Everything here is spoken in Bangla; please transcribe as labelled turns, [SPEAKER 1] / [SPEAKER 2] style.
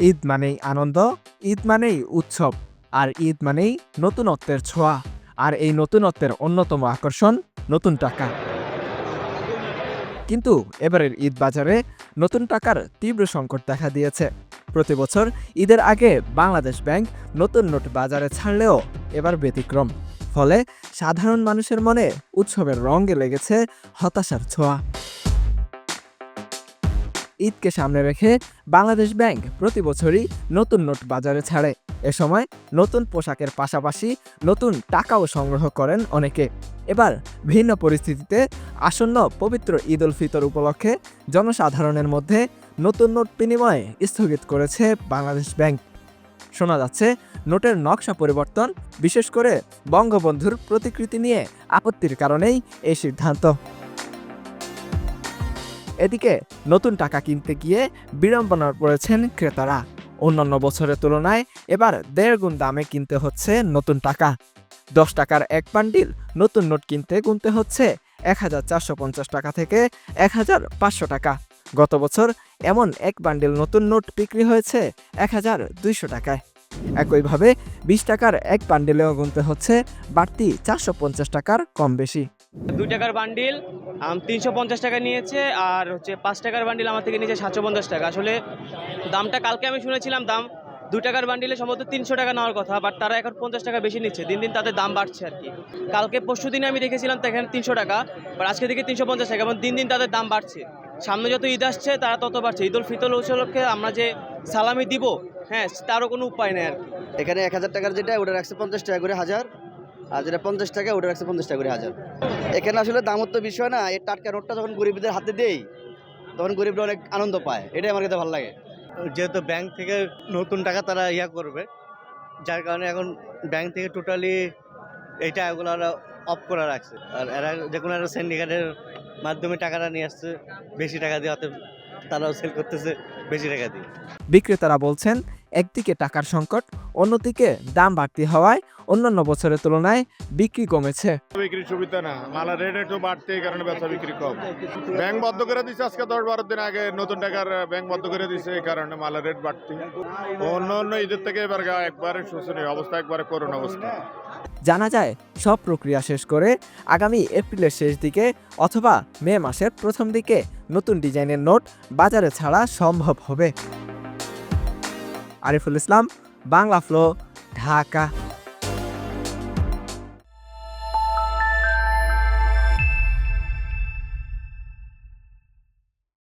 [SPEAKER 1] ঈদ মানেই আনন্দ, ঈদ মানেই উৎসব, আর ঈদ মানেই নতুনত্বের ছোঁয়া। আর এই নতুনত্বের অন্যতম আকর্ষণ নতুন টাকা। কিন্তু এবারের ঈদ বাজারে নতুন টাকার তীব্র সংকট দেখা দিয়েছে। প্রতি বছর ঈদের আগে বাংলাদেশ ব্যাংক নতুন নোট বাজারে ছাড়লেও এবার ব্যতিক্রম। ফলে সাধারণ মানুষের মনে উৎসবের রঙে লেগেছে হতাশার ছোঁয়া। ঈদকে সামনে রেখে বাংলাদেশ ব্যাংক প্রতি বছরই নতুন নোট বাজারে ছাড়ে। এ সময় নতুন পোশাকের পাশাপাশি নতুন টাকাও সংগ্রহ করেন অনেকে। এবার ভিন্ন পরিস্থিতিতে আসন্ন পবিত্র ঈদ উল ফিতর উপলক্ষে জনসাধারণের মধ্যে নতুন নোট বিনিময় স্থগিত করেছে বাংলাদেশ ব্যাংক। শোনা যাচ্ছে নোটের নকশা পরিবর্তন, বিশেষ করে বঙ্গবন্ধুর প্রতিকৃতি নিয়ে আপত্তির কারণেই এই সিদ্ধান্ত। এদিকে নতুন টাকা কিনতে গিয়ে বিড়ম্বনায় পড়েছেন ক্রেতারা। অন্যান্য বছরের তুলনায় এবার 1.5 গুণ দামে কিনতে হচ্ছে নতুন টাকা। 10 টাকার এক বান্ডিল নতুন নোট কিনতে গুনতে হচ্ছে 1450 টাকা থেকে 1500 টাকা। গত বছর এমন এক বান্ডিল নতুন নোট বিক্রি হয়েছে 1200 টাকায়। একইভাবে 20 টাকার এক বান্ডিলেও গুনতে হচ্ছে বাড়তি 450 টাকার কম বেশি।
[SPEAKER 2] 2 টাকার বান্ডিল 350 টাকা নিয়েছে, আর 5 টাকার বান্ডিল আমার থেকে নিয়েছে 750 টাকা। আসলে দামটা কালকে আমি শুনেছিলাম, দাম 2 টাকার বান্ডিলে সম্ভবত 300 টাকা নেওয়ার কথা, বাট তারা এখন 50 টাকা বেশি নিচ্ছে। দিন দিন তাদের দাম বাড়ছে আর কি। কালকে পরশু দিনে আমি দেখেছিলাম তো এখানে 300 টাকা, বাট আজকে থেকে 350 টাকা, এবং দিন দিন তাদের দাম বাড়ছে। সামনে যত ঈদ আসছে তারা তত বাড়ছে। ঈদ উল ফিতর উপলক্ষে আমরা যে সালামি দিব, হ্যাঁ, তারও কোনো উপায় নেই আর কি।
[SPEAKER 3] এখানে 1000 টাকার যেটা ওটা রাখছে 50 টাকা করে হাজার, আর যেটা 50 টাকা ওটা রাখছে 50 টাকা করে হাজার। এখানে আসলে দামত্ব বিষয় না, এই টাটকা নোটটা যখন গরিবদের হাতে দেই তখন গরিবরা অনেক আনন্দ পায়, এটাই আমার কাছে ভালো লাগে।
[SPEAKER 4] যেহেতু ব্যাংক থেকে নতুন টাকা তারা করবে, যার কারণে এখন ব্যাংক থেকে টোটালি এইটা এগুলো অফ করে রাখছে। আর এরা যে কোনো একটা সিন্ডিকেটের মাধ্যমে টাকাটা নিয়ে আসছে বেশি টাকা দিয়ে, অতএব তারাও সেল করতেছে বেশি টাকা দিয়ে।
[SPEAKER 1] বিক্রেতারা বলছেন, একদিকে টাকার সংকট, অন্যদিকে দাম বাড়তি হওয়ায় অন্যান্য বছরের তুলনায় বিক্রি কমেছে।
[SPEAKER 5] বিক্রির সুবিধা না, মালের রেট একটু বাড়তে, এই কারণে বেচা বিক্রি কম। ব্যাংক বন্ধ করে দিচ্ছে আজকে 10-12 দিন আগে, নতুন টাকার ব্যাংক বন্ধ করে দিচ্ছে, এই কারণে মালের রেট বাড়তি। অন্য ঈদের থেকে এবার একবারে শোচনীয় অবস্থা, একবারে করুণ অবস্থা।
[SPEAKER 1] জানা যায় সব প্রক্রিয়া শেষ করে আগামী এপ্রিলের শেষ দিকে অথবা মে মাসের প্রথম দিকে নতুন ডিজাইনের নোট বাজারে ছাড়া সম্ভব হবে। আরিফুল ইসলাম, বাংলা ফ্লো, ঢাকা।